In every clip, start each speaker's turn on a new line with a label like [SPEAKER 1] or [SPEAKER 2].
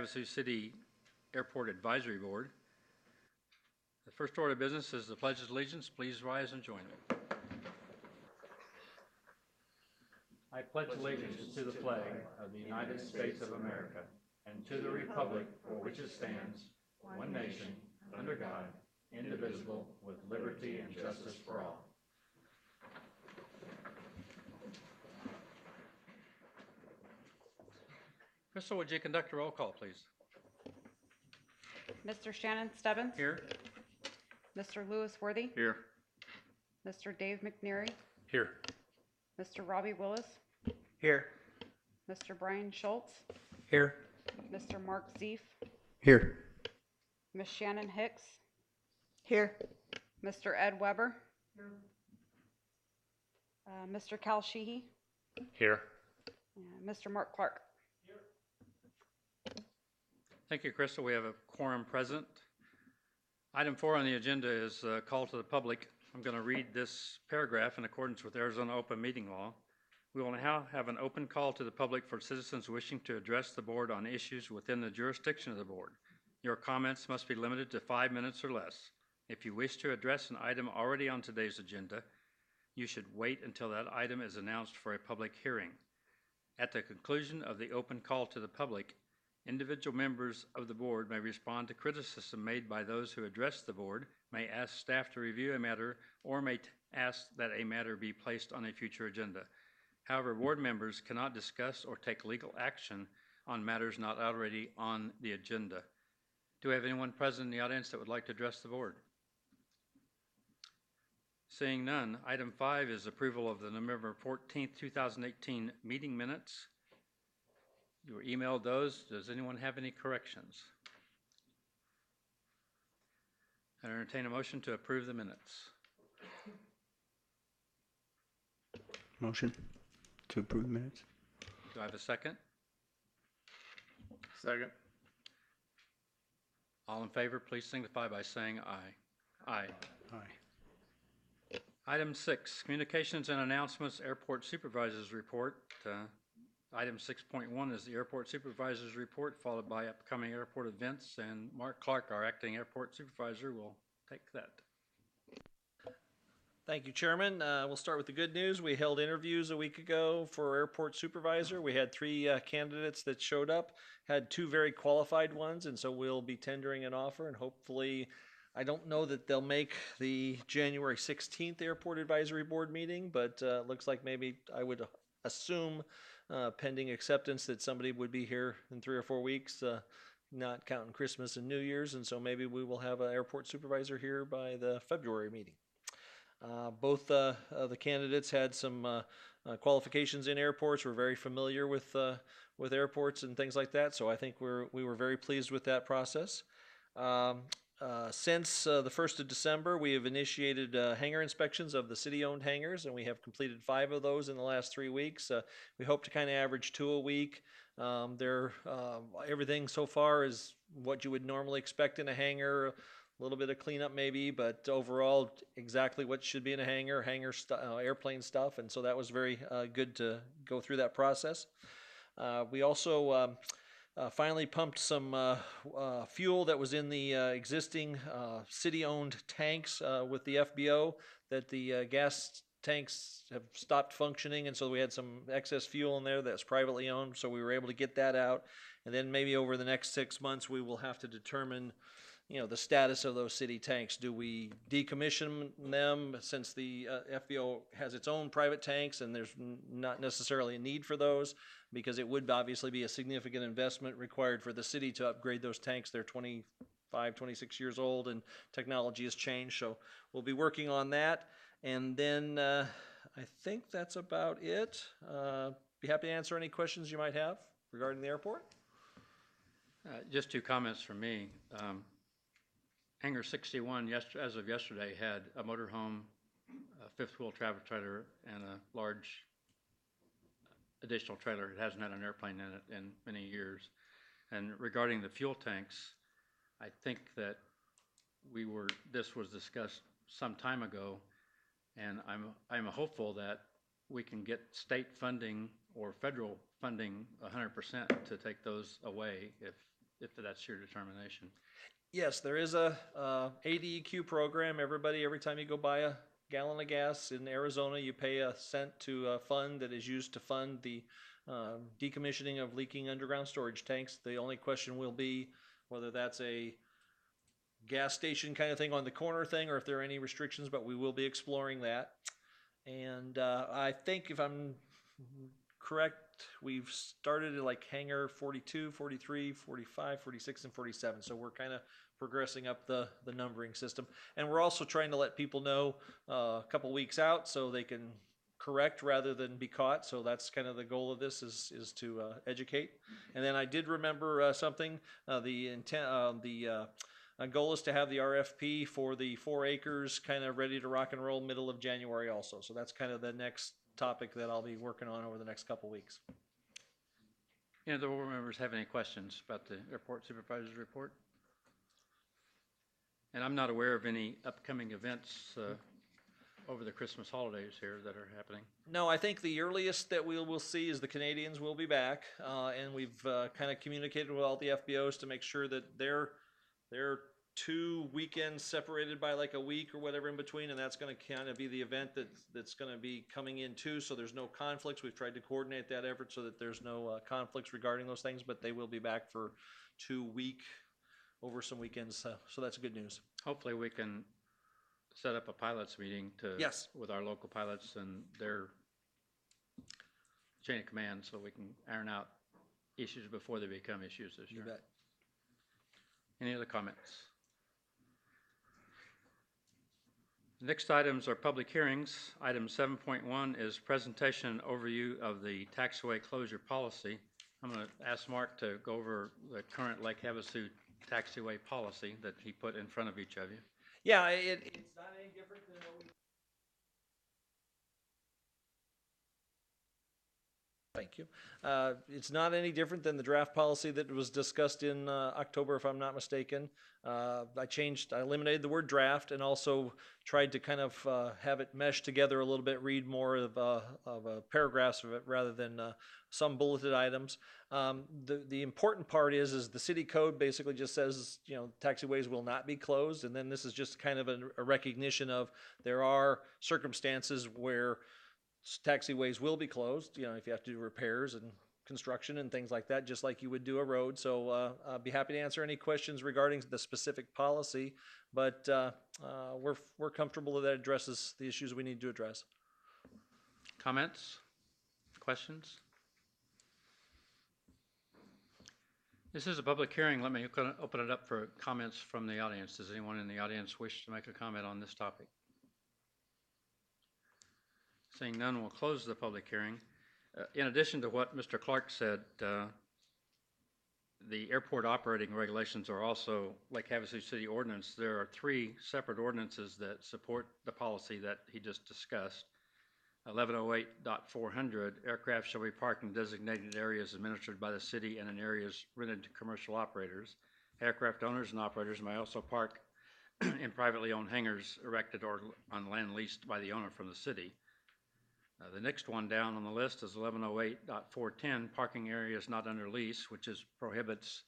[SPEAKER 1] Havasu City Airport Advisory Board. The first order of business is the Pledge of Allegiance. Please rise and join me. I pledge allegiance to the flag of the United States of America and to the republic for which it stands, one nation, under God, indivisible, with liberty and justice for all. Crystal, would you conduct a roll call, please?
[SPEAKER 2] Mr. Shannon Stebbins?
[SPEAKER 1] Here.
[SPEAKER 2] Mr. Lewis Worthy?
[SPEAKER 1] Here.
[SPEAKER 2] Mr. Dave McNary?
[SPEAKER 1] Here.
[SPEAKER 2] Mr. Robbie Willis?
[SPEAKER 3] Here.
[SPEAKER 2] Mr. Brian Schultz?
[SPEAKER 3] Here.
[SPEAKER 2] Mr. Mark Zeef?
[SPEAKER 3] Here.
[SPEAKER 2] Ms. Shannon Hicks?
[SPEAKER 4] Here.
[SPEAKER 2] Mr. Ed Weber? Here. Mr. Cal Sheehy?
[SPEAKER 1] Here.
[SPEAKER 2] And Mr. Mark Clark?
[SPEAKER 1] Thank you, Crystal. We have a quorum present. Item 4 on the agenda is a call to the public. I'm going to read this paragraph in accordance with Arizona open meeting law. We will now have an open call to the public for citizens wishing to address the board on issues within the jurisdiction of the board. Your comments must be limited to 5 minutes or less. If you wish to address an item already on today's agenda, you should wait until that item is announced for a public hearing. At the conclusion of the open call to the public, individual members of the board may respond to criticism made by those who address the board, may ask staff to review a matter, or may ask that a matter be placed on a future agenda. However, board members cannot discuss or take legal action on matters not already on the agenda. Do we have anyone present in the audience that would like to address the board? Seeing none, item 5 is approval of the November 14th, 2018 meeting minutes. You were emailed those. Does anyone have any corrections? I entertain a motion to approve the minutes.
[SPEAKER 3] Motion to approve the minutes.
[SPEAKER 1] Do I have a second?
[SPEAKER 3] Second.
[SPEAKER 1] All in favor, please signify by saying aye. Aye.
[SPEAKER 3] Aye.
[SPEAKER 1] Item 6, communications and announcements, airport supervisors report. Item 6.1 is the airport supervisor's report, followed by upcoming airport events, and Mark Clark, our acting airport supervisor, will take that.
[SPEAKER 5] Thank you, Chairman. We'll start with the good news. We held interviews a week ago for airport supervisor. We had 3 candidates that showed up, had 2 very qualified ones, and so we'll be tendering an offer, and hopefully, I don't know that they'll make the January 16th Airport Advisory Board meeting, but looks like maybe I would assume pending acceptance that somebody would be here in 3 or 4 weeks, not counting Christmas and New Year's, and so maybe we will have an airport supervisor here by the February meeting. Both the candidates had some qualifications in airports. We're very familiar with airports and things like that, so I think we were very pleased with that process. Since the 1st of December, we have initiated hangar inspections of the city-owned hangars, and we have completed 5 of those in the last 3 weeks. We hope to kind of average 2 a week. Everything so far is what you would normally expect in a hangar, a little bit of cleanup maybe, but overall exactly what should be in a hangar, airplane stuff, and so that was very good to go through that process. We also finally pumped some fuel that was in the existing city-owned tanks with the FBO, that the gas tanks have stopped functioning, and so we had some excess fuel in there that's privately owned, so we were able to get that out. And then maybe over the next 6 months we will have to determine the status of those city tanks. Do we decommission them since the FBO has its own private tanks and there's not necessarily a need for those, because it would obviously be a significant investment required for the city to upgrade those tanks. They're 25, 26 years old and technology has changed, so we'll be working on that. And then I think that's about it. Be happy to answer any questions you might have regarding the airport.
[SPEAKER 1] Just 2 comments from me. Hangar 61, as of yesterday, had a motorhome, a 5th-wheel travel trailer, and a large additional trailer. It hasn't had an airplane in it in many years. And regarding the fuel tanks, I think that this was discussed some time ago, and I'm hopeful that we can get state funding or federal funding 100% to take those away if that's your determination.
[SPEAKER 5] Yes, there is a ADEQ program. Everybody, every time you go buy a gallon of gas in Arizona, you pay a cent to a fund that is used to fund the decommissioning of leaking underground storage tanks. The only question will be whether that's a gas station kind of thing on the corner thing, or if there are any restrictions, but we will be exploring that. And I think if I'm correct, we've started at like hangar 42, 43, 45, 46, and 47. So we're kind of progressing up the numbering system. And we're also trying to let people know a couple weeks out so they can correct rather than be caught. So that's kind of the goal of this is to educate. And then I did remember something. The goal is to have the RFP for the 4 acres kind of ready to rock and roll middle of January also. So that's kind of the next topic that I'll be working on over the next couple weeks.
[SPEAKER 1] Any of the board members have any questions about the airport supervisor's report? And I'm not aware of any upcoming events over the Christmas holidays here that are happening.
[SPEAKER 5] No, I think the earliest that we will see is the Canadians will be back, and we've kind of communicated with all the FBOs to make sure that they're 2 weekends separated by like a week or whatever in between, and that's going to kind of be the event that's going to be coming in too, so there's no conflicts. We've tried to coordinate that effort so that there's no conflicts regarding those things, but they will be back for 2 weeks over some weekends, so that's good news.
[SPEAKER 1] Hopefully we can set up a pilots meeting
[SPEAKER 5] Yes.
[SPEAKER 1] with our local pilots and their chain of command so we can iron out issues before they become issues this
[SPEAKER 5] You
[SPEAKER 1] year.
[SPEAKER 5] bet.
[SPEAKER 1] Any other comments? Next items are public hearings. Item 7.1 is presentation and overview of the taxiway closure policy. I'm going to ask Mark to go over the current Lake Havasu taxiway policy that he put in front of each of you.
[SPEAKER 5] Yeah, it's not any different than what we. Thank you. It's not any different than the draft policy that was discussed in October, if I'm not mistaken. I eliminated the word draft and also tried to kind of have it mesh together a little bit, read more of paragraphs of it rather than some bulleted items. The important part is the city code basically just says, taxiways will not be closed. And then this is just kind of a recognition of there are circumstances where taxiways will be closed, if you have to do repairs and construction and things like that, just like you would do a road. So I'd be happy to answer any questions regarding the specific policy, but we're comfortable that addresses the issues we need to address.
[SPEAKER 1] Comments? Questions? This is a public hearing. Let me open it up for comments from the audience. Does anyone in the audience wish to make a comment on this topic? Seeing none, we'll close the public hearing. In addition to what Mr. Clark said, the airport operating regulations are also Lake Havasu City Ordinance. There are 3 separate ordinances that support the policy that he just discussed. 1108.400, aircraft shall be parked in designated areas administered by the city and in areas rented to commercial operators. Aircraft owners and operators may also park in privately owned hangars erected or on land leased by the owner from the city. The next one down on the list is 1108.410, parking areas not under lease, which prohibits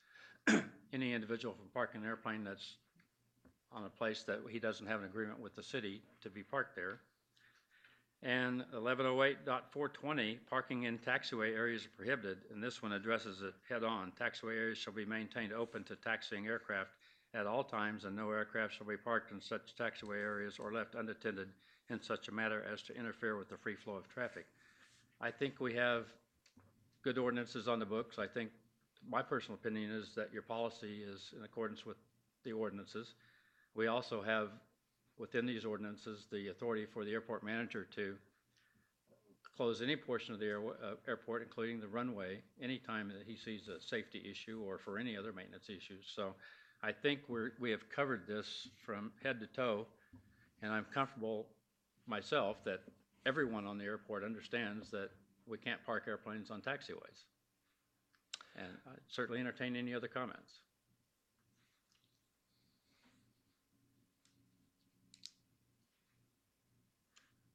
[SPEAKER 1] any individual from parking an airplane that's on a place that he doesn't have an agreement with the city to be parked there. And 1108.420, parking in taxiway areas are prohibited, and this one addresses it head on. Taxiway areas shall be maintained open to taxiing aircraft at all times, and no aircraft shall be parked in such taxiway areas or left unattended in such a manner as to interfere with the free flow of traffic. I think we have good ordinances on the books. I think my personal opinion is that your policy is in accordance with the ordinances. We also have within these ordinances the authority for the airport manager to close any portion of the airport, including the runway, anytime that he sees a safety issue or for any other maintenance issues. So I think we have covered this from head to toe, and I'm comfortable myself that everyone on the airport understands that we can't park airplanes on taxiways. And I'd certainly entertain any other comments.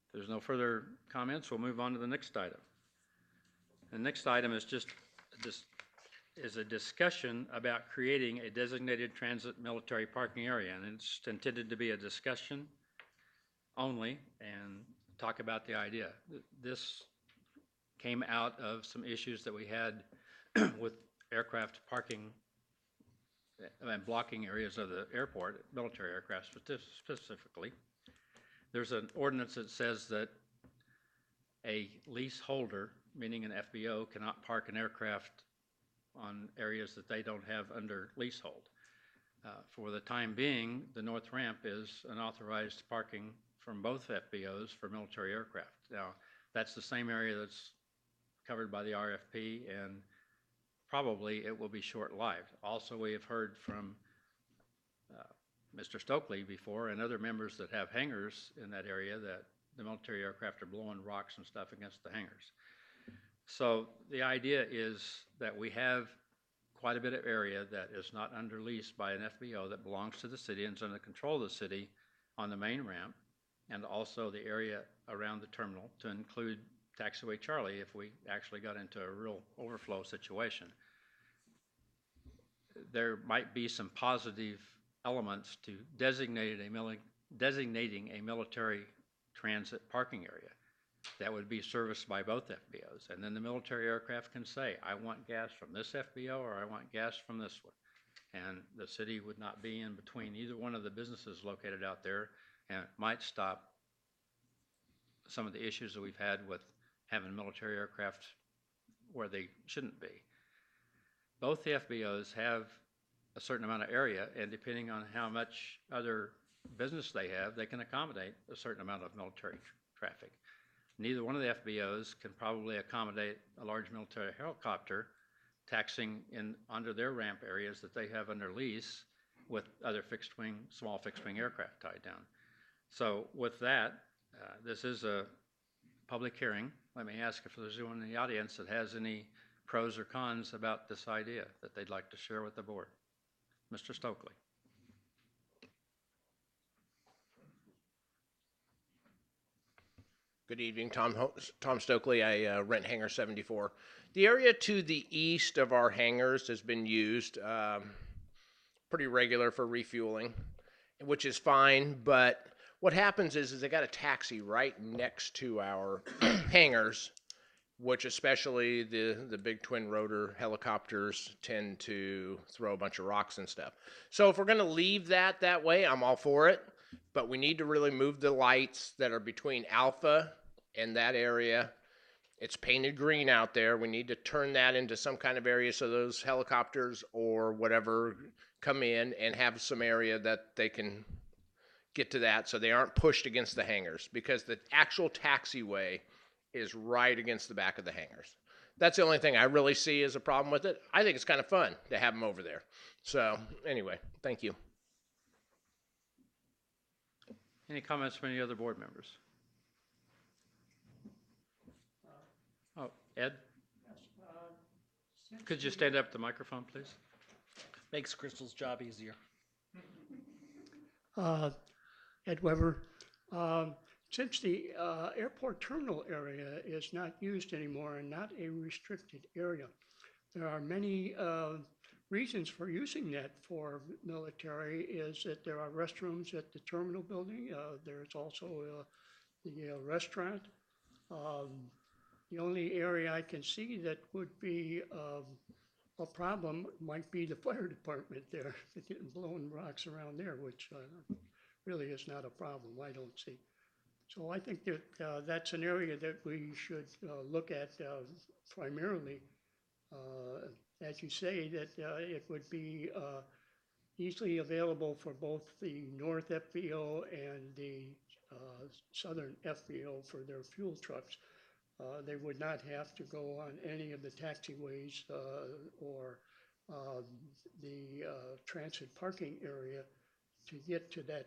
[SPEAKER 1] If there's no further comments, we'll move on to the next item. The next item is just is a discussion about creating a designated transit military parking area, and it's intended to be a discussion only and talk about the idea. This came out of some issues that we had with aircraft parking and blocking areas of the airport, military aircraft specifically. There's an ordinance that says that a leaseholder, meaning an FBO, cannot park an aircraft on areas that they don't have under leasehold. For the time being, the north ramp is unauthorized parking from both FBOs for military aircraft. Now, that's the same area that's covered by the RFP, and probably it will be short-lived. Also, we have heard from Mr. Stokely before and other members that have hangars in that area that the military aircraft are blowing rocks and stuff against the hangars. So the idea is that we have quite a bit of area that is not under lease by an FBO that belongs to the city and is under control of the city on the main ramp, and also the area around the terminal to include Taxiway Charlie if we actually got into a real overflow situation. There might be some positive elements to designating a military transit parking area that would be serviced by both FBOs. And then the military aircraft can say, I want gas from this FBO or I want gas from this one. And the city would not be in between either one of the businesses located out there, and it might stop some of the issues that we've had with having military aircraft where they shouldn't be. Both the FBOs have a certain amount of area, and depending on how much other business they have, they can accommodate a certain amount of military traffic. Neither one of the FBOs can probably accommodate a large military helicopter taxiing in under their ramp areas that they have under lease with other fixed-wing, small fixed-wing aircraft tied down. So with that, this is a public hearing. Let me ask if there's anyone in the audience that has any pros or cons about this idea that they'd like to share with the board. Mr. Stokely.
[SPEAKER 4] Good evening, Tom Stokely. I rent Hangar 74. The area to the east of our hangars has been used pretty regular for refueling, which is fine. But what happens is they got a taxi right next to our hangars, which especially the big twin rotor helicopters tend to throw a bunch of rocks and stuff. So if we're going to leave that way, I'm all for it. But we need to really move the lights that are between Alpha and that area. It's painted green out there. We need to turn that into some kind of area so those helicopters or whatever come in and have some area that they can get to that so they aren't pushed against the hangars, because the actual taxiway is right against the back of the hangars. That's the only thing I really see as a problem with it. I think it's kind of fun to have them over there. So anyway, thank you.
[SPEAKER 1] Any comments from any other board members? Oh, Ed? Could you stand up to the microphone, please?
[SPEAKER 5] Makes Crystal's job easier.
[SPEAKER 6] Ed Weber. Since the airport terminal area is not used anymore and not a restricted area, there are many reasons for using that for military. Is that there are restrooms at the terminal building. There's also the restaurant. The only area I can see that would be a problem might be the fire department there, getting blowing rocks around there, which really is not a problem, I don't see. So I think that that's an area that we should look at primarily. As you say, that it would be easily available for both the North FBO and the Southern FBO for their fuel trucks. They would not have to go on any of the taxiways or the transit parking area to get to that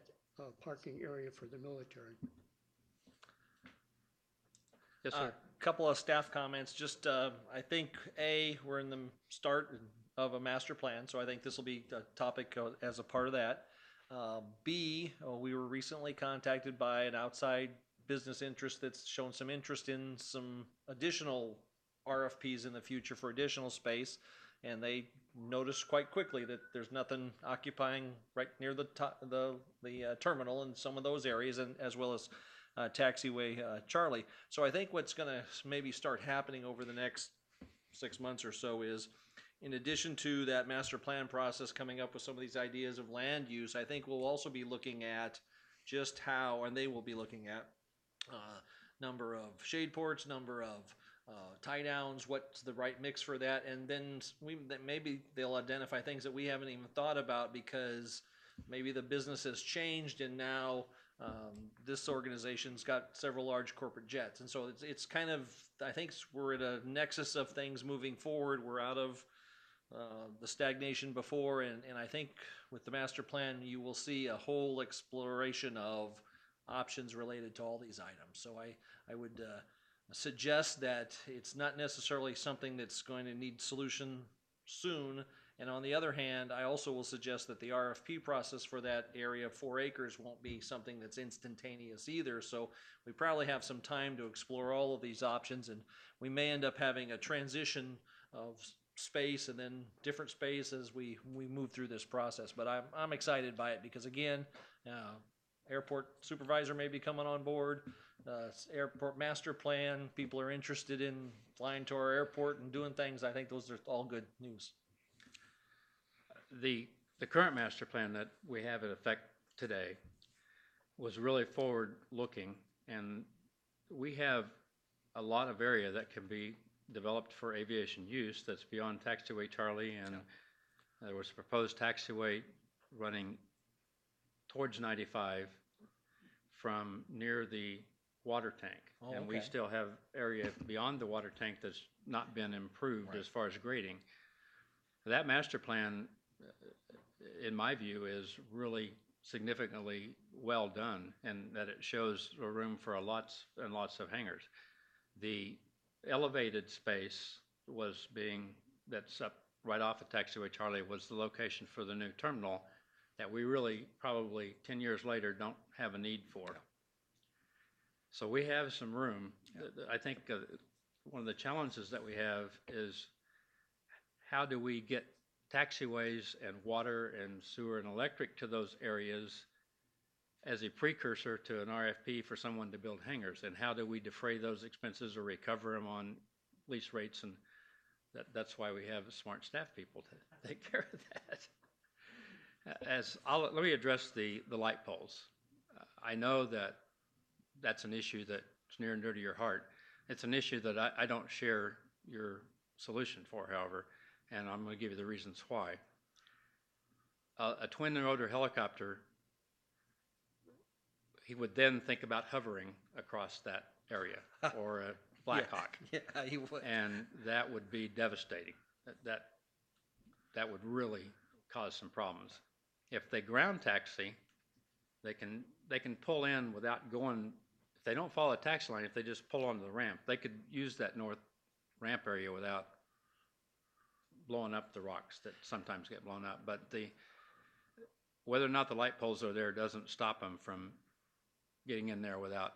[SPEAKER 6] parking area for the military.
[SPEAKER 1] Yes, sir.
[SPEAKER 5] Couple of staff comments. Just, I think, we're in the start of a master plan, so I think this will be a topic as a part of that. B, we were recently contacted by an outside business interest that's shown some interest in some additional RFPs in the future for additional space. and they noticed quite quickly that there's nothing occupying right near the terminal in some of those areas, and as well as taxiway Charlie. So I think what's going to maybe start happening over the next 6 months or so is, in addition to that master plan process coming up with some of these ideas of land use, I think we'll also be looking at just how, and they will be looking at number of shade ports, number of tie downs, what's the right mix for that, and then maybe they'll identify things that we haven't even thought about, because maybe the business has changed and now this organization's got several large corporate jets, and so it's kind of, I think we're at a nexus of things moving forward. We're out of the stagnation before, and I think with the master plan you will see a whole exploration of options related to all these items. So I would suggest that it's not necessarily something that's going to need solution soon. And on the other hand, I also will suggest that the RFP process for that area of 4 acres won't be something that's instantaneous either. So we probably have some time to explore all of these options, and we may end up having a transition of space and then different space as we move through this process. But I'm excited by it because, again, airport supervisor may be coming on board, airport master plan, people are interested in flying to our airport and doing things. I think those are all good news.
[SPEAKER 1] The current master plan that we have in effect today was really forward-looking, and we have a lot of area that can be developed for aviation use that's beyond taxiway Charlie, and there was a proposed taxiway running towards 95 from near the water tank.
[SPEAKER 5] Oh,
[SPEAKER 1] and we
[SPEAKER 5] okay.
[SPEAKER 1] still have area beyond the water tank that's not been improved
[SPEAKER 5] Right.
[SPEAKER 1] as far as grading. That master plan, in my view, is really significantly well done, and that it shows a room for lots and lots of hangars. The elevated space that's up right off of taxiway Charlie was the location for the new terminal that we really probably 10 years later don't have a need for.
[SPEAKER 5] Yeah.
[SPEAKER 1] So we have some room. I think one of the challenges that we have is how do we get taxiways and water and sewer and electric to those areas as a precursor to an RFP for someone to build hangars, and how do we defray those expenses or recover them on lease rates? And that's why we have smart staff people to take care of that. Let me address the light poles. I know that that's an issue that's near and dear to your heart. It's an issue that I don't share your solution for, however, and I'm going to give you the reasons why. A twin-rotor helicopter, he would then think about hovering across that area, or a Black Hawk.
[SPEAKER 5] Yeah, he would.
[SPEAKER 1] And that would be devastating. That would really cause some problems. If they ground taxi, they can pull in without going. If they don't follow a taxi line, if they just pull onto the ramp, they could use that north ramp area without blowing up the rocks that sometimes get blown up. But whether or not the light poles are there doesn't stop them from getting in there without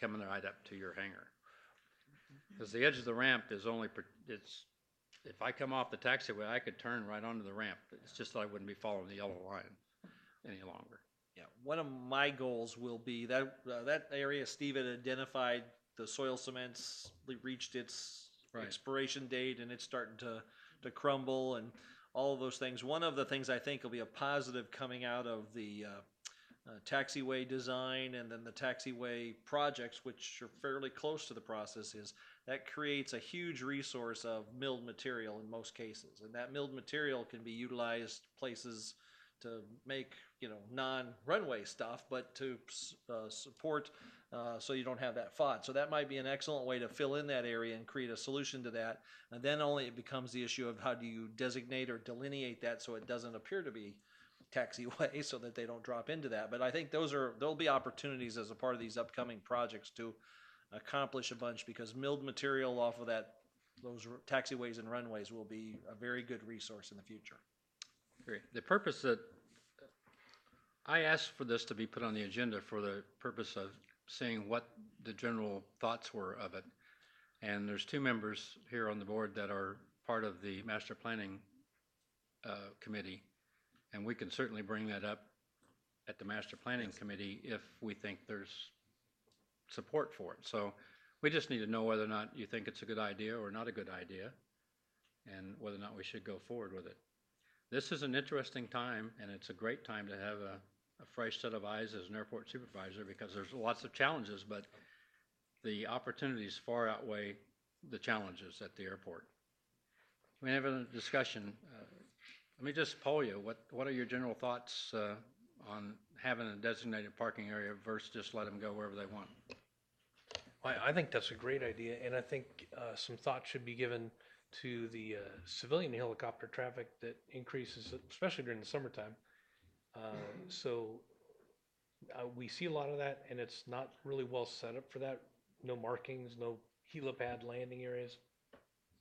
[SPEAKER 1] coming right up to your hangar. Because the edge of the ramp is if I come off the taxiway, I could turn right onto the ramp. It's just that I wouldn't be following the yellow line any longer.
[SPEAKER 5] Yeah, one of my goals will be that that area Steve had identified, the soil cements reached its
[SPEAKER 1] Right.
[SPEAKER 5] expiration date and it's starting to crumble and all of those things. One of the things I think will be a positive coming out of the taxiway design and then the taxiway projects, which are fairly close to the process, is that creates a huge resource of milled material in most cases, and that milled material can be utilized places to make non-runway stuff, but to support so you don't have that FOD. So that might be an excellent way to fill in that area and create a solution to that. And then only it becomes the issue of how do you designate or delineate that so it doesn't appear to be taxiway, so that they don't drop into that. But I think there'll be opportunities as a part of these upcoming projects to accomplish a bunch, because milled material off of those taxiways and runways will be a very good resource in the future.
[SPEAKER 1] Great. The purpose that I asked for this to be put on the agenda for the purpose of seeing what the general thoughts were of it. And there's 2 members here on the board that are part of the master planning committee, and we can certainly bring that up at the master planning committee if we think there's support for it. So we just need to know whether or not you think it's a good idea or not a good idea, and whether or not we should go forward with it. This is an interesting time, and it's a great time to have a fresh set of eyes as an airport supervisor, because there's lots of challenges, but the opportunities far outweigh the challenges at the airport. We have a discussion. Let me just poll you. What are your general thoughts on having a designated parking area versus just let them go wherever they want?
[SPEAKER 7] I think that's a great idea, and I think some thought should be given to the civilian helicopter traffic that increases, especially during the summertime. So we see a lot of that, and it's not really well set up for that. No markings, no helipad landing areas.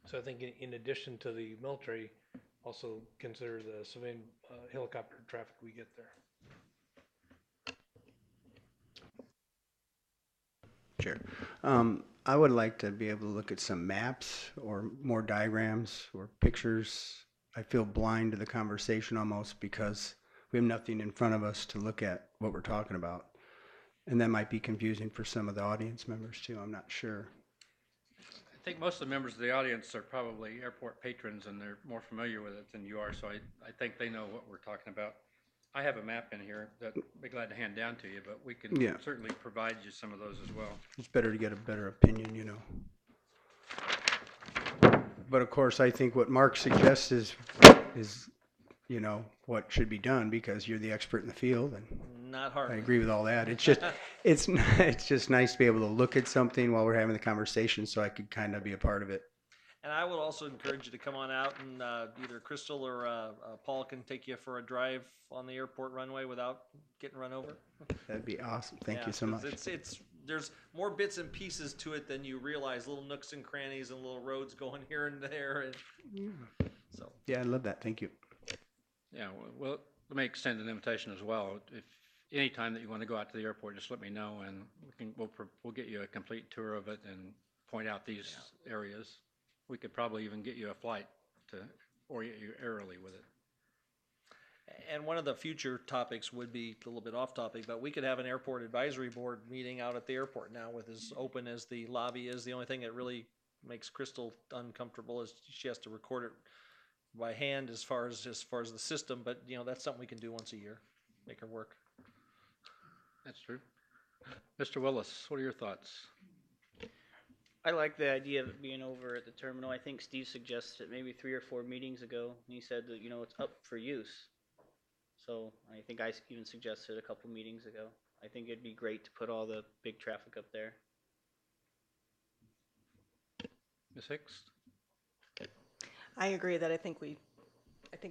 [SPEAKER 7] So I think in addition to the military, also consider the civilian helicopter traffic we get there.
[SPEAKER 3] Chair. I would like to be able to look at some maps or more diagrams or pictures. I feel blind to the conversation almost because we have nothing in front of us to look at what we're talking about. And that might be confusing for some of the audience members too. I'm not sure.
[SPEAKER 1] I think most of the members of the audience are probably airport patrons, and they're more familiar with it than you are, so I think they know what we're talking about. I have a map in here that I'd be glad to hand down to you, but we can certainly provide you some of those as well.
[SPEAKER 3] It's better to get a better opinion, you know. But of course, I think what Mark suggests is, you know, what should be done because you're the expert in the field, and
[SPEAKER 5] Not hard.
[SPEAKER 3] I agree with all that. It's just, it's just nice to be able to look at something while we're having the conversation, so I could kind of be a part of it.
[SPEAKER 5] And I would also encourage you to come on out, and either Crystal or Paul can take you for a drive on the airport runway without getting run over.
[SPEAKER 3] That'd be awesome. Thank
[SPEAKER 5] Yeah,
[SPEAKER 3] you so
[SPEAKER 5] 'cause
[SPEAKER 3] much.
[SPEAKER 5] It's there's more bits and pieces to it than you realize. Little nooks and crannies and little roads going here and there. And so
[SPEAKER 3] Yeah, I love that. Thank you.
[SPEAKER 1] Yeah, well, let me extend an invitation as well. If any time that you want to go out to the airport, just let me know, and we'll get you a complete tour of it and point out these areas. We could probably even get you a flight to orient you airily with it.
[SPEAKER 5] And one of the future topics would be a little bit off topic, but we could have an airport advisory board meeting out at the airport now with as open as the lobby is. The only thing that really makes Crystal uncomfortable is she has to record it by hand as far as the system, but you know, that's something we can do once a year, make her work.
[SPEAKER 1] That's true. Mr. Willis, what are your thoughts?
[SPEAKER 8] I like the idea of it being over at the terminal. I think Steve suggested it maybe 3 or 4 meetings ago. And he said that, you know, it's up for use. So I think I even suggested a couple meetings ago. I think it'd be great to put all the big traffic up there.
[SPEAKER 1] Ms. Hicks?
[SPEAKER 9] I agree that I think it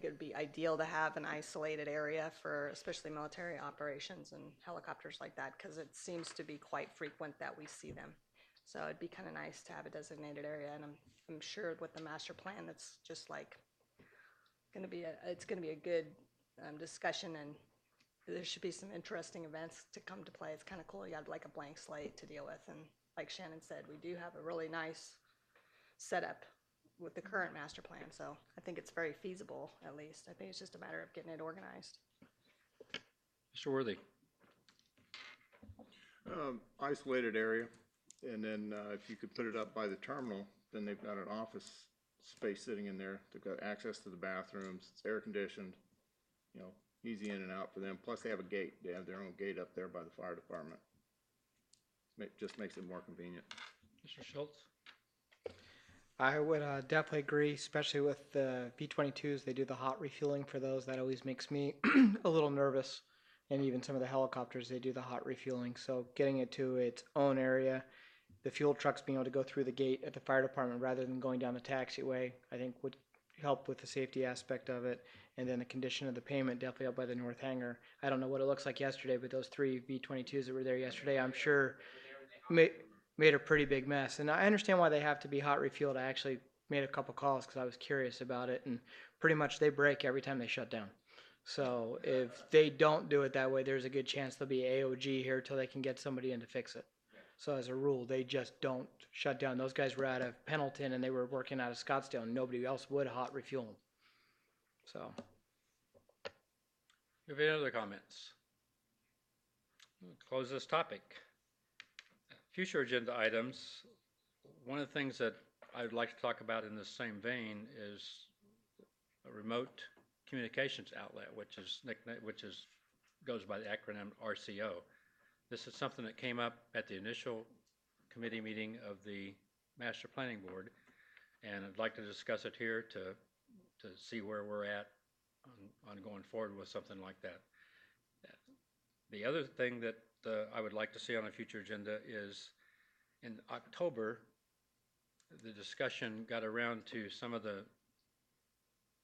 [SPEAKER 9] would be ideal to have an isolated area for especially military operations and helicopters like that, because it seems to be quite frequent that we see them. So it'd be kind of nice to have a designated area, and I'm sure with the master plan, it's just like going to be a good discussion, and there should be some interesting events to come to play. It's kind of cool. You have like a blank slate to deal with, and like Shannon said, we do have a really nice setup with the current master plan. So I think it's very feasible, at least. I think it's just a matter of getting it organized.
[SPEAKER 1] Mr. Worthy?
[SPEAKER 10] Isolated area, and then if you could put it up by the terminal, then they've got an office space sitting in there. They've got access to the bathrooms. It's air conditioned, you know, easy in and out for them. Plus they have a gate. They have their own gate up there by the fire department. Just makes it more convenient.
[SPEAKER 1] Mr. Schultz?
[SPEAKER 11] I would definitely agree, especially with the V-22s. They do the hot refueling for those. That always makes me a little nervous. And even some of the helicopters, they do the hot refueling. So getting it to its own area, the fuel trucks being able to go through the gate at the fire department rather than going down the taxiway, I think would help with the safety aspect of it. And then the condition of the payment, definitely up by the north hangar. I don't know what it looks like yesterday, but those 3 V-22s that were there yesterday, I'm sure made a pretty big mess. And I understand why they have to be hot refueled. I actually made a couple calls because I was curious about it, and pretty much they break every time they shut down. So if they don't do it that way, there's a good chance there'll be AOG here till they can get somebody in to fix it. So as a rule, they just don't shut down. Those guys were out of Pendleton and they were working out of Scottsdale, and nobody else would hot refuel them. So,
[SPEAKER 1] Have any other comments? We'll close this topic. Future agenda items. One of the things that I would like to talk about in this same vein is a remote communications outlet, which goes by the acronym RCO. This is something that came up at the initial committee meeting of the Master Planning Board, and I'd like to discuss it here to see where we're at on going forward with something like that. The other thing that I would like to see on a future agenda is in October, the discussion got around to some of the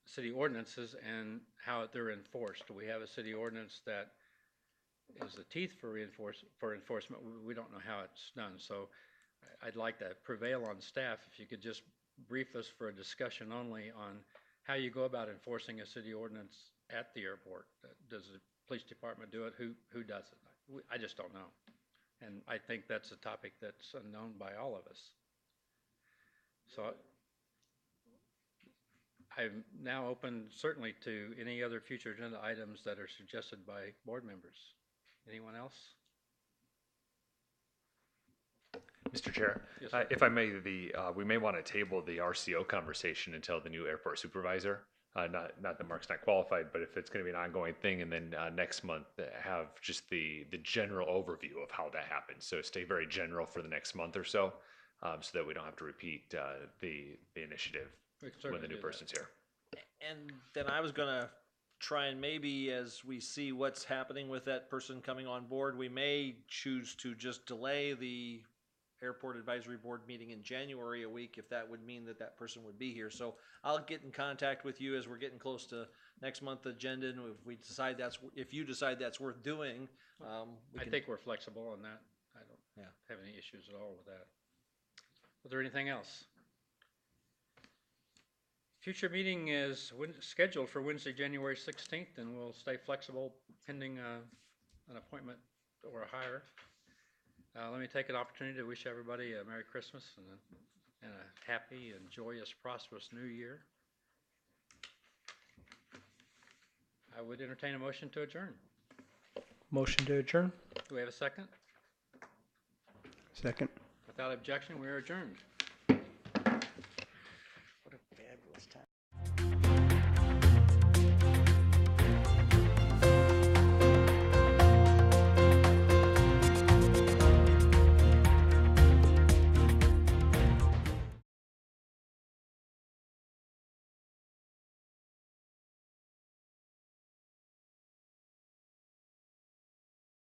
[SPEAKER 1] city ordinances and how they're enforced. We have a city ordinance that is the teeth for enforcement. We don't know how it's done. So I'd like to prevail on staff if you could just brief us for a discussion only on how you go about enforcing a city ordinance at the airport. Does the police department do it? Who does it? I just don't know. And I think that's a topic that's unknown by all of us. So I'm now open certainly to any other future agenda items that are suggested by board members. Anyone else?
[SPEAKER 12] Mr. Chair,
[SPEAKER 1] Yes, sir.
[SPEAKER 12] if I may, we may want to table the RCO conversation until the new airport supervisor. Not that Mark's not qualified, but if it's going to be an ongoing thing, and then next month have just the general overview of how that happens. So stay very general for the next month or so, so that we don't have to repeat the initiative
[SPEAKER 1] We can
[SPEAKER 12] when
[SPEAKER 1] certainly
[SPEAKER 12] the new
[SPEAKER 1] do that.
[SPEAKER 12] person's here.
[SPEAKER 5] And then I was gonna try and maybe as we see what's happening with that person coming on board, we may choose to just delay the airport advisory board meeting in January a week if that would mean that that person would be here. So I'll get in contact with you as we're getting close to next month's agenda, and if you decide that's worth doing,
[SPEAKER 1] I think we're flexible on that. I don't have any issues at all with that. Was there anything else? Future meeting is scheduled for Wednesday, January 16th, and we'll stay flexible pending an appointment or a hire. Let me take an opportunity to wish everybody a Merry Christmas and a happy and joyous, prosperous New Year. I would entertain a motion to adjourn.
[SPEAKER 11] motion to adjourn?
[SPEAKER 1] Do we have a second?
[SPEAKER 3] Second.
[SPEAKER 1] Without objection, we are adjourned.